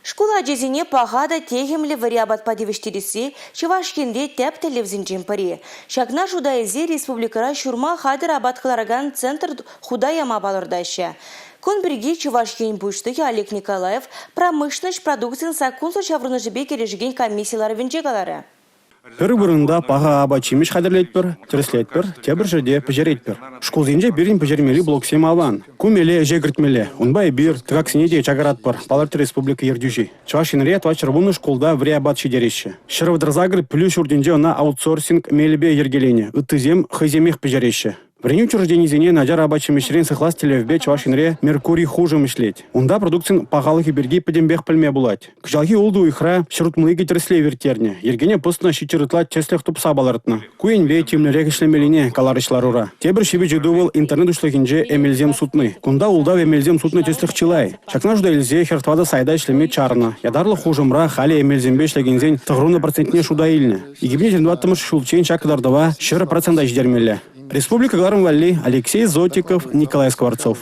Школа жезине пағада тегемлі вариабат падевіштіресі, Чувашкенде тәп телевизинчен пари. Шагна жудайзе республикара шурма хадыр абатқылараган центр худаяма балырдайшы. Кон бірге Чувашкен бұштығы Олег Николаев промышленность продукциян сакунса шаврыны жібе кережіген комиссиялары венчегалары. Бір-бірінде паға аба чимеш қадірлетпір, түріслетпір, тебір жерде пөжеретпір. Школзенде бірін пөжермелі блоксем алан. Кумеле жегіртмелі. Унбай бір тгаксинеде чагаратпыр. Паларты республика ердюжи. Чувашинре атвачырбуны школда вриабат шидерещі. Шырывдырзагыр плюс урденде она аутсорсинг мелебе ергелене. Үттізем хыземех пөжереші. Бірін учрежденизене наджар абачы мешрен сықлас телевбе Чувашинре Меркурий хуже мышлеть. Унда продукцин пағалық берги падембех пілме булать. Кжалги олду ихра шырутмылыги тірісле вертерне. Ергене постына шичырытлать чеслех тупса баларытна. Куенве темнірек ішлемеліне каларышларура. Тебір шебе жедувал интернет ушлыгинже эмелзем сутны. Кунда улда эмелзем сутны чеслех чилай. Шакна жуда эльзе хертвада сайда ишлеме чарна. Ядарлы хужымра хали эмелзембе ишлегензен тығруны процентне шуда илне. Игибне жендваттымыш шулчен шакдардава 4% ждермелі. Республика Гларм Валли, Алексей Зотиков, Николай Скворцов.